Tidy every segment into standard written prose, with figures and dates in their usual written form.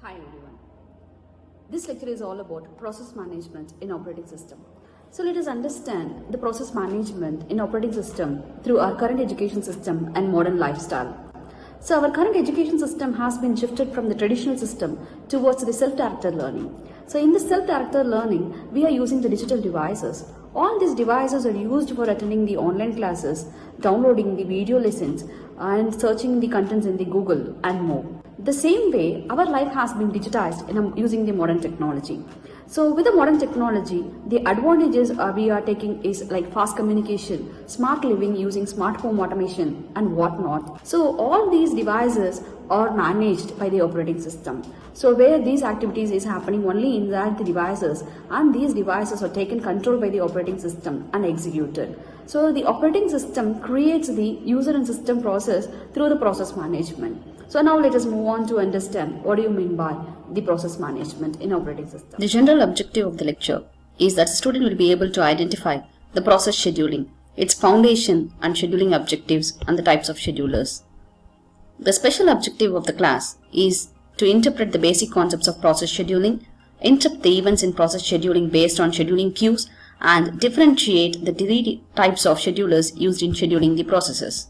Hi everyone. This lecture is all about process management in operating system. So let us understand the process management in operating system through our current education system and modern lifestyle. So our current education system has been shifted from the traditional system towards the self-directed learning. So in the self-directed learning, we are using the digital devices. All these devices are used for attending the online classes, downloading the video lessons, and searching the contents in the Google and more. The same way, our life has been digitized using the modern technology. So with the modern technology, the advantages we are taking is like fast communication, smart living using smart home automation and whatnot. So all these devices are managed by the operating system. So where these activities is happening only inside the devices, and these devices are taken control by the operating system and executed. So the operating system creates the user and system process through the process management. So now let us move on to understand what do you mean by the process management in operating system. The general objective of the lecture is that the student will be able to identify the process scheduling, its foundation and scheduling objectives and the types of schedulers. The special objective of the class is to interpret the basic concepts of process scheduling, interpret the events in process scheduling based on scheduling queues, and differentiate the three types of schedulers used in scheduling the processes.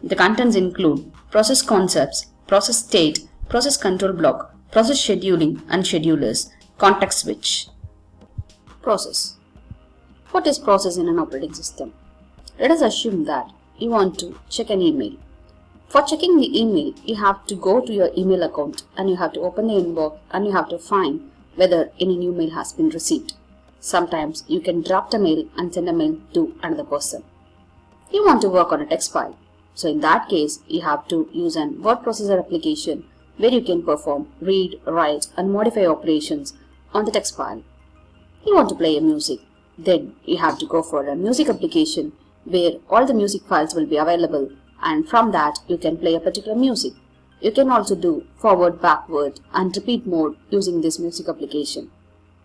The contents include process concepts, process state, process control block, process scheduling and schedulers, context switch. Process. What is process in an operating system? Let us assume that you want to check an email. For checking the email, you have to go to your email account and you have to open the inbox and you have to find whether any new mail has been received. Sometimes you can draft a mail and send a mail to another person. You want to work on a text file. So in that case, you have to use an word processor application where you can perform read, write and modify operations on the text file. You want to play a music. Then you have to go for a music application where all the music files will be available, and from that you can play a particular music. You can also do forward, backward and repeat mode using this music application.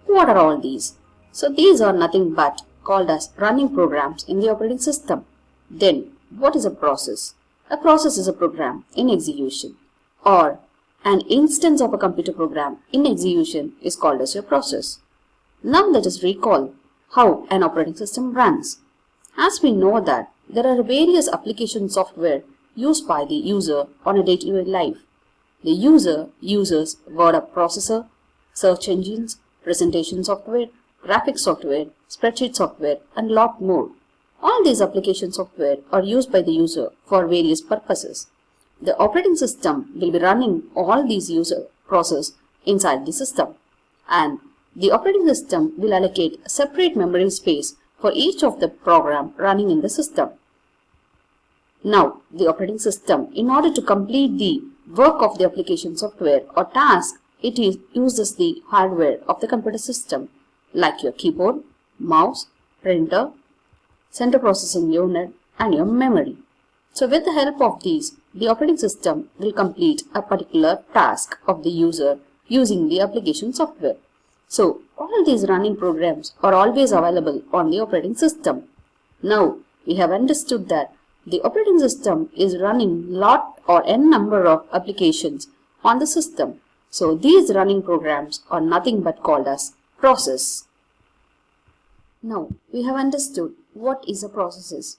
What are all these? So these are nothing but called as running programs in the operating system. Then what is a process? A process is a program in execution, or an instance of a computer program in execution is called as your process. Now let us recall how an operating system runs. As we know that there are various application software used by the user on a day-to-day life. The user uses word processor, search engines, presentation software, graphics software, spreadsheet software and lot more. All these application software are used by the user for various purposes. The operating system will be running all these user process inside the system, and the operating system will allocate separate memory space for each of the program running in the system. Now, the operating system, in order to complete the work of the application software or task, it uses the hardware of the computer system like your keyboard, mouse, printer, central processing unit and your memory. So with the help of these, the operating system will complete a particular task of the user using the application software. So all these running programs are always available on the operating system. Now we have understood that the operating system is running lot or n number of applications on the system. So these running programs are nothing but called as process. Now we have understood what is a process is.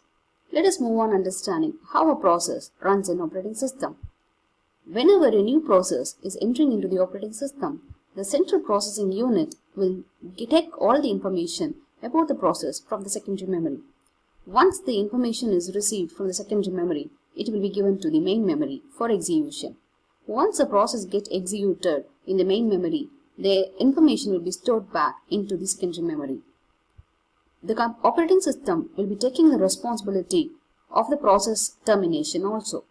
Let us move on understanding how a process runs in operating system. Whenever a new process is entering into the operating system, the central processing unit will take all the information about the process from the secondary memory. Once the information is received from the secondary memory, it will be given to the main memory for execution. Once the process gets executed in the main memory, the information will be stored back into the secondary memory. The operating system will be taking the responsibility of the process termination also.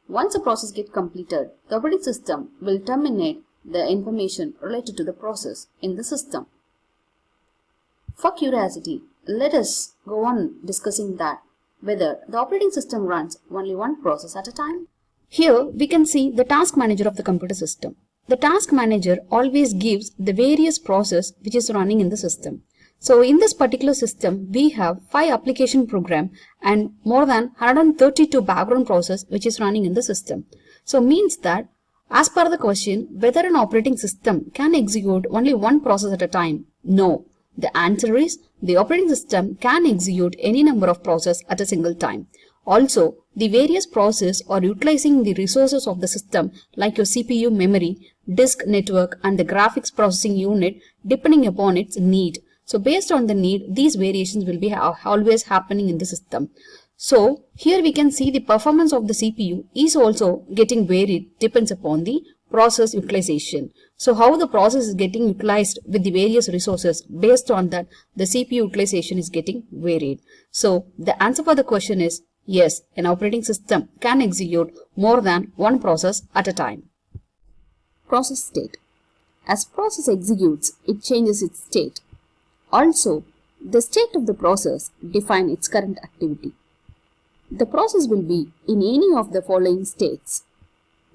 Once the process gets completed, the operating system will terminate the information related to the process in the system. For curiosity, let us go on discussing that whether the operating system runs only one process at a time. Here we can see the task manager of the computer system. The task manager always gives the various process which is running in the system. So in this particular system, we have 5 application program and more than 132 background process which is running in the system. So means that As per the question, whether an operating system can execute only one process at a time? No. The answer is the operating system can execute any number of processes at a single time. Also, the various processes are utilizing the resources of the system like your CPU memory, disk network and the graphics processing unit depending upon its need. So based on the need, these variations will be always happening in the system. So here we can see the performance of the CPU is also getting varied depends upon the process utilization. So how the process is getting utilized with the various resources, based on that the CPU utilization is getting varied. So the answer for the question is yes, an operating system can execute more than one process at a time. Process state. As process executes, it changes its state. Also, the state of the process defines its current activity. The process will be in any of the following states: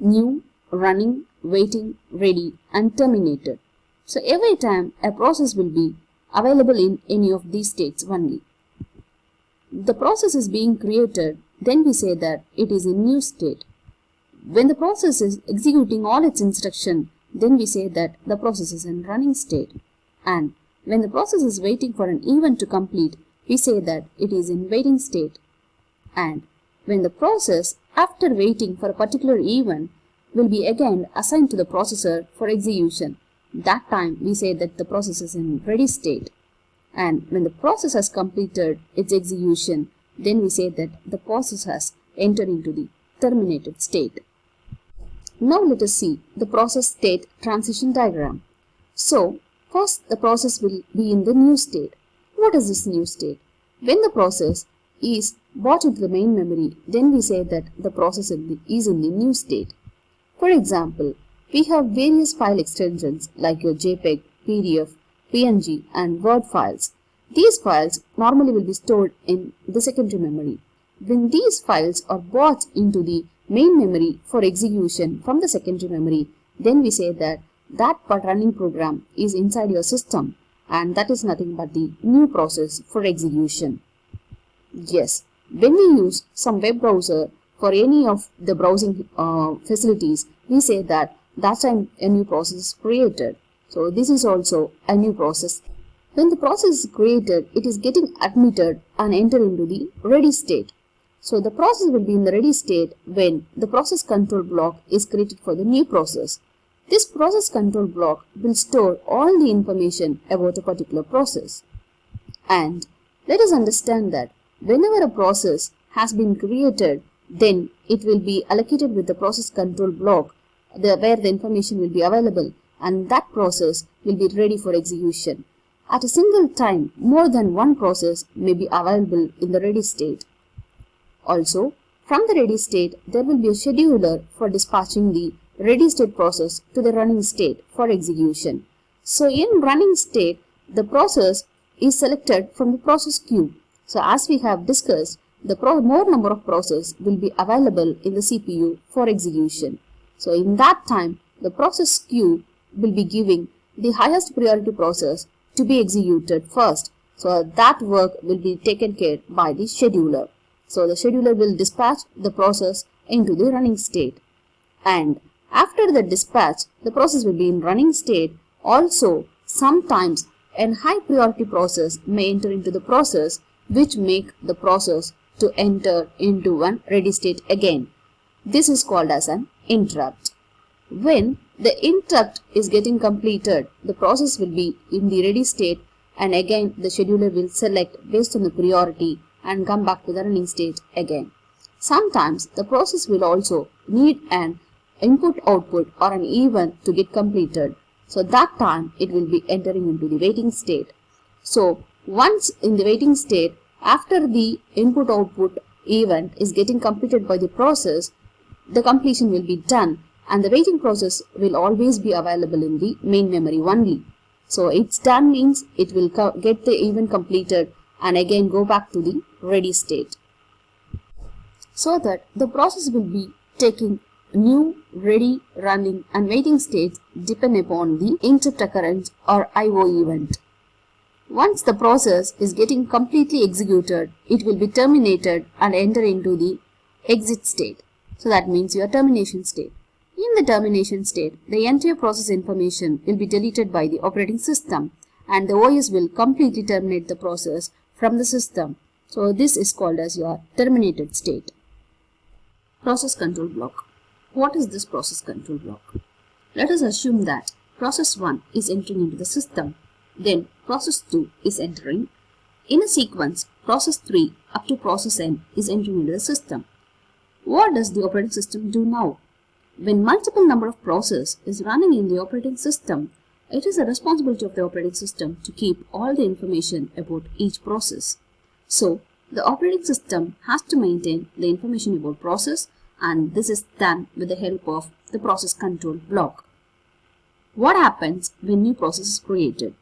new, running, waiting, ready and terminated. So every time a process will be available in any of these states only. The process is being created, then we say that it is in new state. When the process is executing all its instruction, then we say that the process is in running state. And when the process is waiting for an event to complete, we say that it is in waiting state. And when the process, after waiting for a particular event, will be again assigned to the processor for execution, that time we say that the process is in ready state. And when the process has completed its execution, then we say that the process has entered into the terminated state. Now let us see the process state transition diagram. So first the process will be in the new state. What is this new state? When the process is brought into the main memory, then we say that the process is in the new state. For example, we have various file extensions like your JPEG, PDF, PNG and Word files. These files normally will be stored in the secondary memory. When these files are brought into the main memory for execution from the secondary memory, then we say that that running program is inside your system, and that is nothing but the new process for execution. Yes, when we use some web browser for any of the browsing facilities, we say that time a new process is created. So this is also a new process. When the process is created, it is getting admitted and entered into the ready state. So the process will be in the ready state when the process control block is created for the new process. This process control block will store all the information about a particular process. And let us understand that whenever a process has been created, then it will be allocated with the process control block where the information will be available, and that process will be ready for execution. At a single time, more than one process may be available in the ready state. Also, from the ready state, there will be a scheduler for dispatching the ready state process to the running state for execution. So in running state, the process is selected from the process queue. So as we have discussed, the more number of processes will be available in the CPU for execution. So in that time, the process queue will be giving the highest priority process to be executed first. So that work will be taken care by the scheduler. So the scheduler will dispatch the process into the running state. And after the dispatch, the process will be in running state. Also, sometimes a high priority process may enter into the process, which make the process to enter into one ready state again. This is called as an interrupt. When the interrupt is getting completed, the process will be in the ready state, and again the scheduler will select based on the priority and come back to the running state again. Sometimes the process will also need an input-output or an event to get completed. So that time it will be entering into the waiting state. So once in the waiting state, after the input-output event is getting completed by the process, the completion will be done, and the waiting process will always be available in the main memory only. So it's done means it will get the event completed and again go back to the ready state. So that the process will be taking new, ready, running and waiting states depend upon the interrupt occurrence or IO event. Once the process is getting completely executed, it will be terminated and enter into the exit state. So that means your termination state. In In the termination state, the entire process information will be deleted by the operating system and the OS will completely terminate the process from the system. So this is called as your terminated state. Process control block. What is this process control block? Let us assume that process 1 is entering into the system, then process 2 is entering. In a sequence, process 3 up to process n is entering into the system. What does the operating system do now? When multiple number of processes is running in the operating system, it is the responsibility of the operating system to keep all the information about each process. So, the operating system has to maintain the information about process, and this is done with the help of the process control block. What happens when new process is created?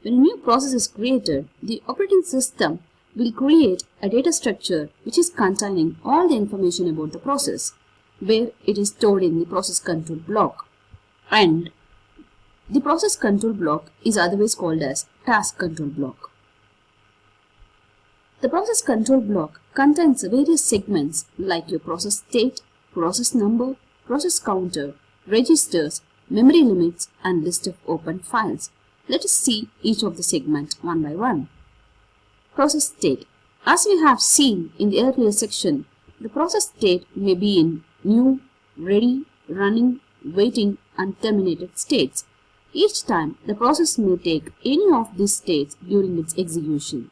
When a new process is created, the operating system will create a data structure which is containing all the information about the process, where it is stored in the process control block. And the process control block is otherwise called as task control block. The process control block contains various segments like your process state, process number, process counter, registers, memory limits, and list of open files. Let us see each of the segments one by one. Process state. As we have seen in the earlier section, the process state may be in new, ready, running, waiting, and terminated states. Each time, the process may take any of these states during its execution.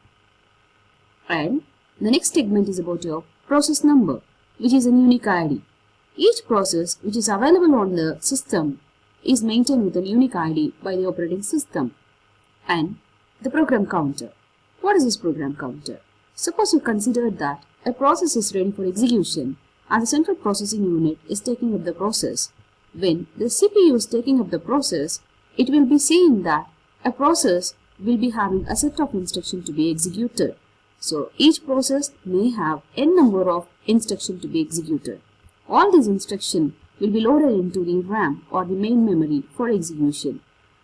And the next segment is about your process number, which is a unique ID. Each process which is available on the system is maintained with a unique ID by the operating system. And the program counter. What is this program counter? Suppose you consider that a process is ready for execution and the central processing unit is taking up the process. When the CPU is taking up the process, it will be saying that a process will be having a set of instructions to be executed. So each process may have n number of instructions to be executed. All these instructions will be loaded into the RAM or the main memory for execution.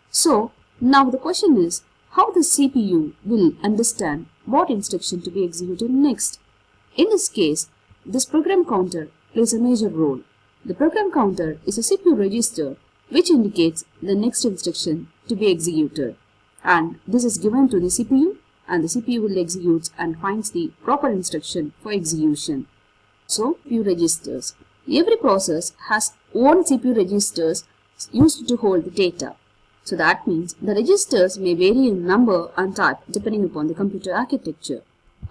So now the question is how the CPU will understand what instruction to be executed next. In this case, this program counter plays a major role. The program counter is a CPU register which indicates the next instruction to be executed, and this is given to the CPU, and the CPU will execute and finds the proper instruction for execution. So, CPU registers. Every process has own CPU registers used to hold the data. So that means the registers may vary in number and type depending upon the computer architecture.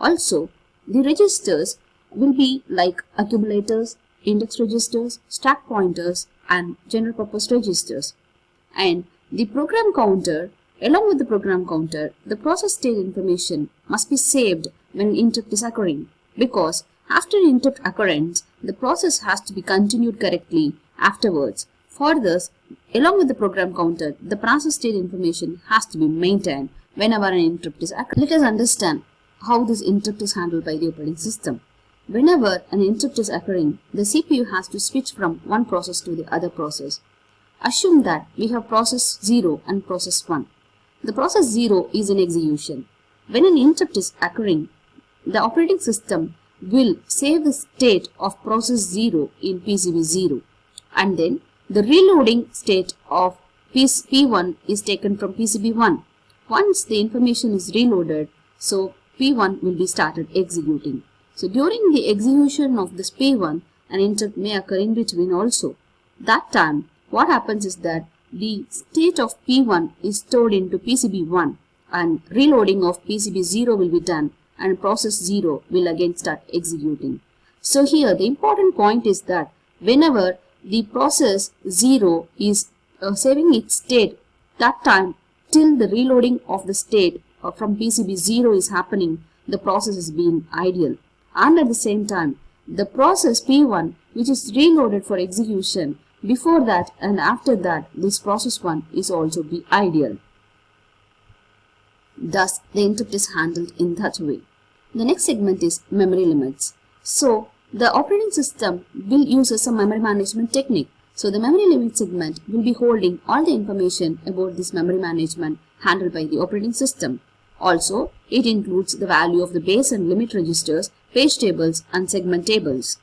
Also, the registers will be like accumulators, index registers, stack pointers, and general purpose registers. And the program counter, along with the program counter, the process state information must be saved when an interrupt is occurring, because after an interrupt occurrence, the process has to be continued correctly afterwards. For this, along with the program counter, the process state information has to be maintained whenever an interrupt is occurring. Let us understand how this interrupt is handled by the operating system. Whenever an interrupt is occurring, the CPU has to switch from one process to the other process. Assume that we have process 0 and process 1. The process 0 is in execution. When an interrupt is occurring, the operating system will save the state of process 0 in PCB 0, and then the reloading state of P1 is taken from PCB 1. Once the information is reloaded, so P1 will be started executing. So during the execution of this P1, an interrupt may occur in between also. That time, what happens is that the state of P1 is stored into PCB 1 and reloading of PCB 0 will be done and process 0 will again start executing. So here the important point is that whenever the process 0 is saving its state, that time till the reloading of the state from PCB 0 is happening, the process is being idle. And at the same time, the process P1 which is reloaded for execution, before that and after that, this process 1 is also be idle. Thus, the interrupt is handled in that way. The next segment is memory limits. So, the operating system will use some memory management technique. So, the memory limit segment will be holding all the information about this memory management handled by the operating system. Also, it includes the value of the base and limit registers, page tables, and segment tables.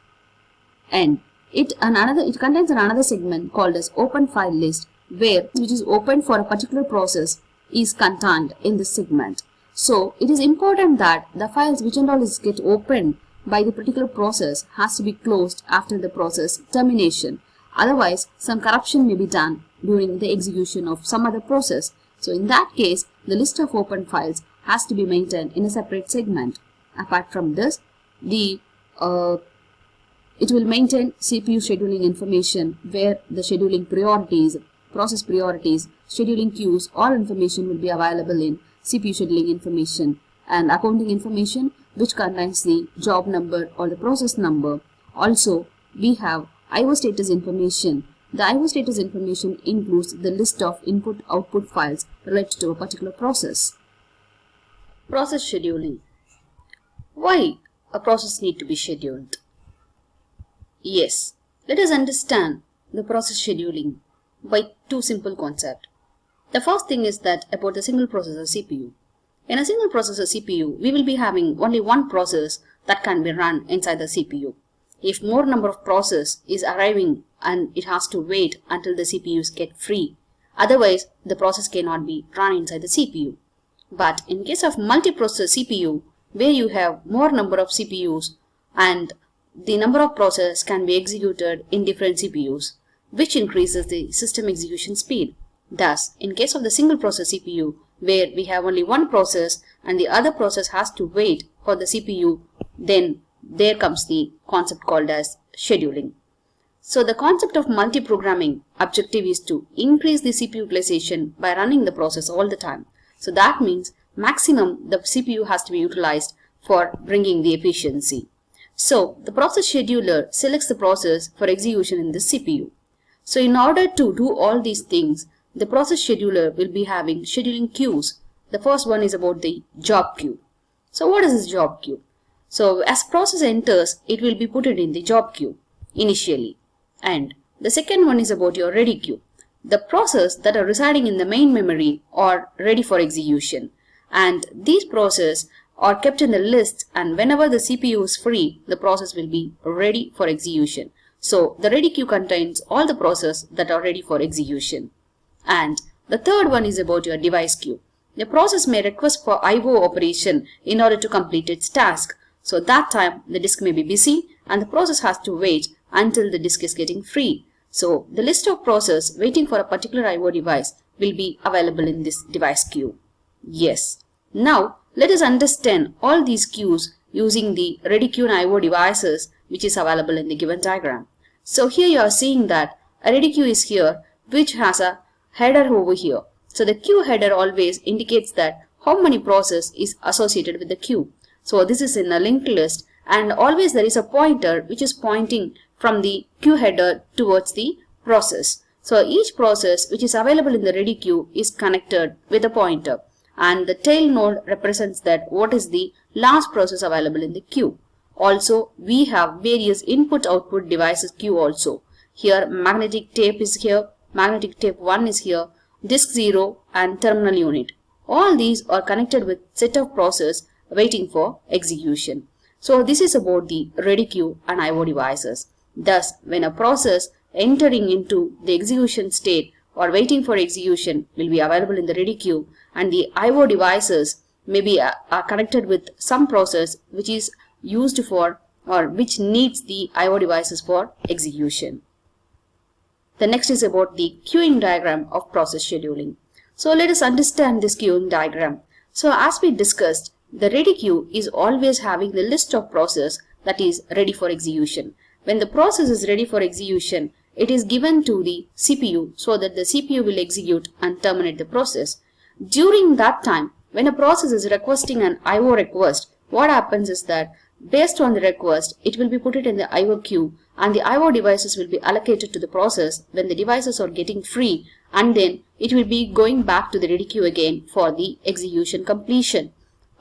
And It contains another segment called as open file list, where which is open for a particular process is contained in this segment. So it is important that the files which and all is get opened by the particular process has to be closed after the process termination. Otherwise, some corruption may be done during the execution of some other process. So in that case, the list of open files has to be maintained in a separate segment. Apart from this, it will maintain CPU scheduling information, where the scheduling priorities, process priorities, scheduling queues, all information will be available in CPU scheduling information, and accounting information which contains the job number or the process number. Also, we have IO status information. The IO status information includes the list of input-output files related to a particular process. Process scheduling. Why a process need to be scheduled? Yes, let us understand the process scheduling by two simple concepts. The first thing is that about the single processor CPU. In a single processor CPU, we will be having only one process that can be run inside the CPU. If more number of processes is arriving and it has to wait until the CPUs get free, otherwise the process cannot be run inside the CPU. But in case of multiprocessor CPU, where you have more number of CPUs and the number of processes can be executed in different CPUs, which increases the system execution speed. Thus, in case of the single process CPU, where we have only one process and the other process has to wait for the CPU, then there comes the concept called as scheduling. So the concept of multi-programming objective is to increase the CPU utilization by running the process all the time. So that means maximum the CPU has to be utilized for bringing the efficiency. So the process scheduler selects the process for execution in the CPU. So in order to do all these things, the process scheduler will be having scheduling queues. The first one is about the job queue. So what is this job queue? So as process enters, it will be put in the job queue initially. And the second one is about your ready queue. The process that are residing in the main memory are ready for execution. And these processes are kept in the list, and whenever the CPU is free, the process will be ready for execution. So the ready queue contains all the processes that are ready for execution. And the third one is about your device queue. The process may request for IO operation in order to complete its task. So that time the disk may be busy and the process has to wait until the disk is getting free. So the list of process waiting for a particular IO device will be available in this device queue. Yes. Now let us understand all these queues using the ready queue and IO devices which is available in the given diagram. So here you are seeing that a ready queue is here which has a header over here. So the queue header always indicates that how many process is associated with the queue. So this is in a linked list, and always there is a pointer which is pointing from the queue header towards the process. So each process which is available in the ready queue is connected with a pointer, and the tail node represents that what is the last process available in the queue. Also, we have various input-output devices queue also. Here magnetic tape is here, magnetic tape 1 is here, disk 0 and terminal unit. All these are connected with set of process waiting for execution. So this is about the ready queue and IO devices. Thus, when a process entering into the execution state or waiting for execution will be available in the ready queue, and the IO devices may be are connected with some process which is used for or which needs the IO devices for execution. The next is about the queuing diagram of process scheduling. So let us understand this queuing diagram. So as we discussed, the ready queue is always having the list of process that is ready for execution. When the process is ready for execution, it is given to the CPU so that the CPU will execute and terminate the process. During that time, when a process is requesting an IO request, what happens is that based on the request, it will be put in the IO queue, and the IO devices will be allocated to the process when the devices are getting free, and then it will be going back to the ready queue again for the execution completion.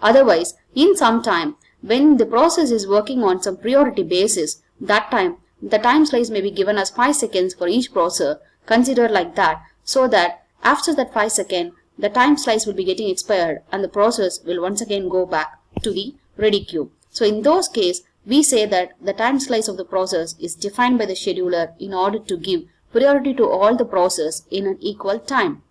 Otherwise, in some time, when the process is working on some priority basis, that time the time slice may be given as 5 seconds for each processor, considered like that, so that after that 5 seconds, the time slice will be getting expired and the process will once again go back to the ready queue. So in those cases, we say that the time slice of the process is defined by the scheduler in order to give priority to all the process in an equal time.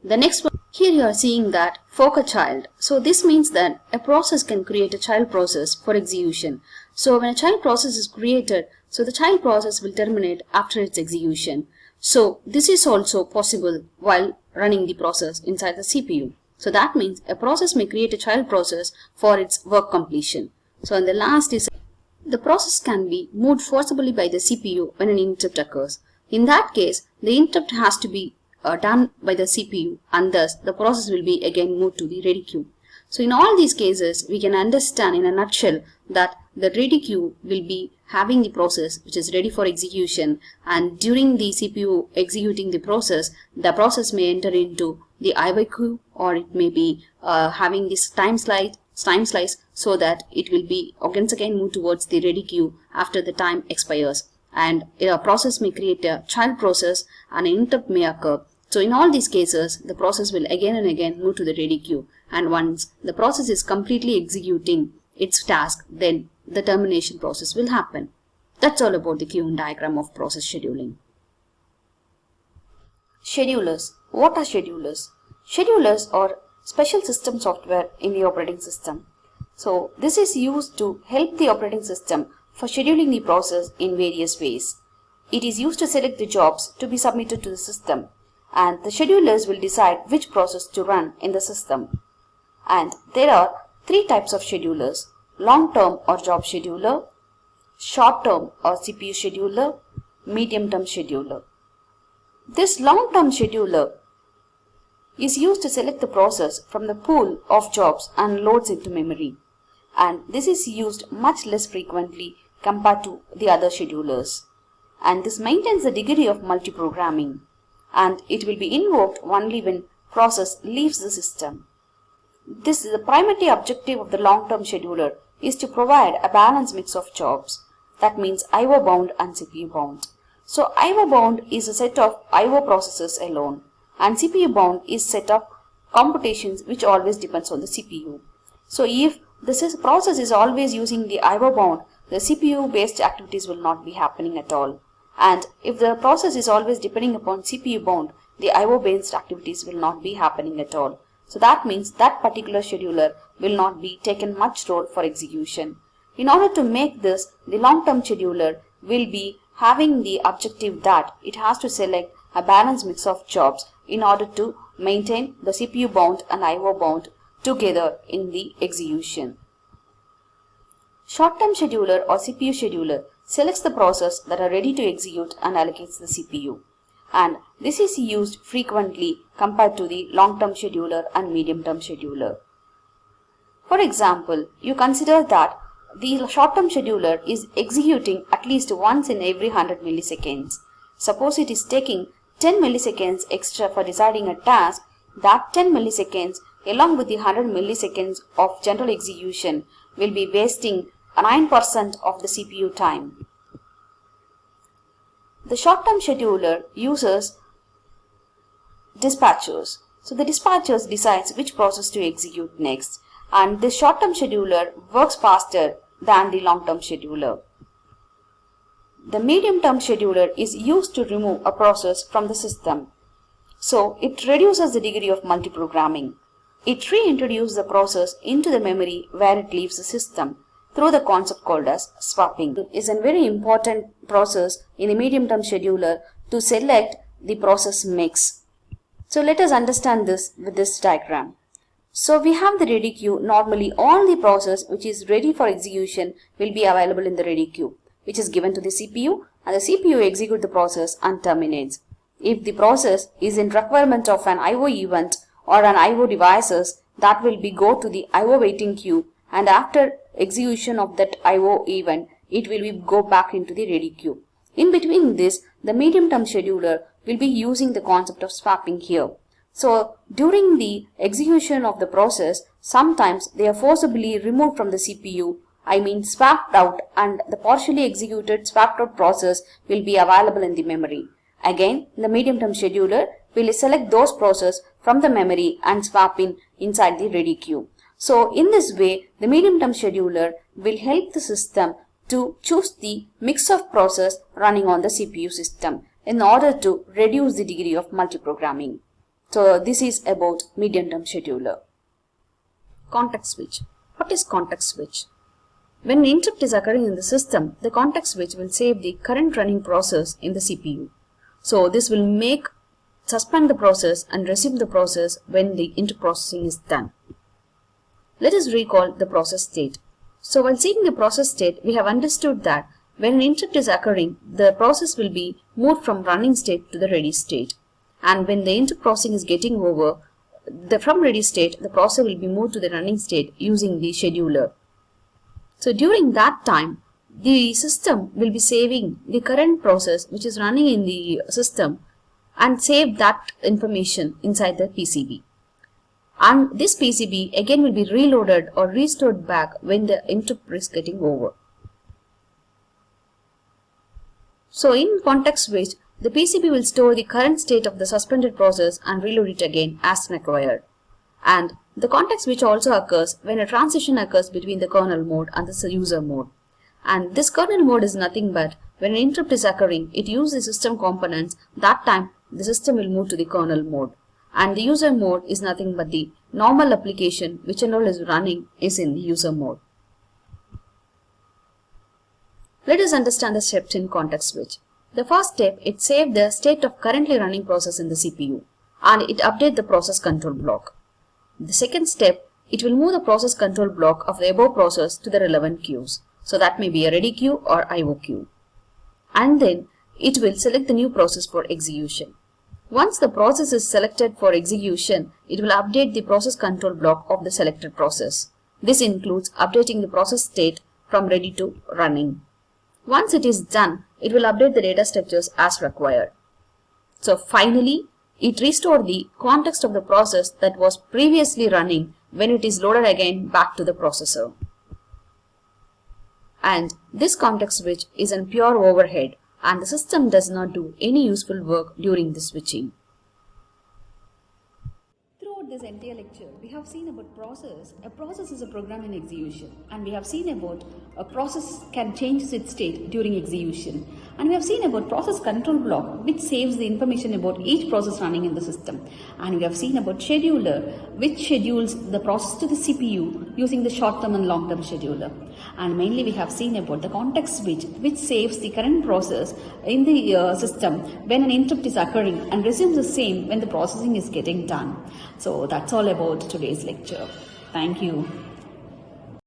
The next one, here you are seeing that fork a child. So this means that a process can create a child process for execution. So when a child process is created, so the child process will terminate after its execution. So this is also possible while running the process inside the CPU. So that means a process may create a child process for its work completion. So and the last is the process can be moved forcibly by the CPU when an interrupt occurs. In that case, the interrupt has to be done by the CPU, and thus the process will be again moved to the ready queue. So in all these cases, we can understand in a nutshell that the ready queue will be having the process which is ready for execution, and during the CPU executing the process may enter into the IO queue, or it may be having this time slice so that it will be once again moved towards the ready queue after the time expires. And a process may create a child process and an interrupt may occur. So in all these cases, the process will again and again move to the ready queue, and once the process is completely executing its task, then the termination process will happen. That's all about the queuing diagram of process scheduling. Schedulers. What are schedulers? Schedulers are special system software in the operating system. So this is used to help the operating system for scheduling the process in various ways. It is used to select the jobs to be submitted to the system, and the schedulers will decide which process to run in the system. And there are three types of schedulers: long-term or job scheduler, short-term or CPU scheduler, medium-term scheduler. This long-term scheduler is used to select the process from the pool of jobs and loads into memory, and this is used much less frequently compared to the other schedulers, and this maintains the degree of multiprogramming, and it will be invoked only when process leaves the system. This is the primary objective of the long-term scheduler is to provide a balanced mix of jobs. That means IO bound and CPU bound. So IO bound is a set of IO processes alone, and CPU bound is set of computations which always depends on the CPU. So if this process is always using the IO bound, the CPU based activities will not be happening at all. And if the process is always depending upon CPU bound, the IO based activities will not be happening at all. So that means that particular scheduler will not be taken much role for execution. In order to make this, the long-term scheduler will be having the objective that it has to select a balanced mix of jobs in order to maintain the CPU bound and IO bound together in the execution. Short-term scheduler or CPU scheduler selects the process that are ready to execute and allocates the CPU. And this is used frequently compared to the long-term scheduler and medium-term scheduler. For example, you consider that the short-term scheduler is executing at least once in every 100 milliseconds. Suppose it is taking 10 milliseconds extra for deciding a task. That 10 milliseconds along with the 100 milliseconds of general execution will be wasting 9% of the CPU time. The short-term scheduler uses dispatchers. So the dispatchers decides which process to execute next, and the short-term scheduler works faster than the long-term scheduler. The medium-term scheduler is used to remove a process from the system. So it reduces the degree of multiprogramming. It reintroduces the process into the memory where it leaves the system through the concept called as swapping. It is a very important process in the medium-term scheduler to select the process mix. So let us understand this with this diagram. So we have the ready queue. Normally all the process which is ready for execution will be available in the ready queue, which is given to the CPU, and the CPU executes the process and terminates. If the process is in requirement of an IO event or an IO devices, that will be go to the IO waiting queue, and after execution of that IO event, it will be go back into the ready queue. In between this, the medium-term scheduler will be using the concept of swapping here. So during the execution of the process, sometimes they are forcibly removed from the CPU, swapped out, and the partially executed swapped out process will be available in the memory. Again, the medium-term scheduler will select those processes from the memory and swap inside the ready queue. So in this way, the medium-term scheduler will help the system to choose the mix of process running on the CPU system in order to reduce the degree of multiprogramming. So this is about medium-term scheduler. Context switch. What is context switch? When an interrupt is occurring in the system, the context switch will save the current running process in the CPU. So this will suspend the process and resume the process when the interprocessing is done. Let us recall the process state. So while seeing the process state, we have understood that when an interrupt is occurring, the process will be moved from running state to the ready state. And when the interprocessing is getting over, from ready state, the process will be moved to the running state using the scheduler. So during that time, the system will be saving the current process which is running in the system and save that information inside the PCB. And this PCB again will be reloaded or restored back when the interrupt is getting over. So in context switch, the PCB will store the current state of the suspended process and reload it again as required. And the context switch also occurs when a transition occurs between the kernel mode and the user mode. And this kernel mode is nothing but when an interrupt is occurring, it uses the system components. That time the system will move to the kernel mode. And the user mode is nothing but the normal application which and all is running is in the user mode. Let us understand the steps in context switch. The first step, it saves the state of currently running process in the CPU and it updates the process control block. The second step, it will move the process control block of the above process to the relevant queues. So that may be a ready queue or IO queue. And then it will select the new process for execution. Once the process is selected for execution, it will update the process control block of the selected process. This includes updating the process state from ready to running. Once it is done, it will update the data structures as required. So finally, it restores the context of the process that was previously running when it is loaded again back to the processor. And this context switch is a pure overhead and the system does not do any useful work during the switching. Throughout this entire lecture, we have seen about process. A process is a program in execution, and we have seen about a process can change its state during execution. And we have seen about process control block, which saves the information about each process running in the system. And we have seen about scheduler, which schedules the process to the CPU using the short-term and long-term scheduler. And mainly we have seen about the context switch, which saves the current process in the system when an interrupt is occurring and resumes the same when the processing is getting done. So that's all about today's lecture. Thank you.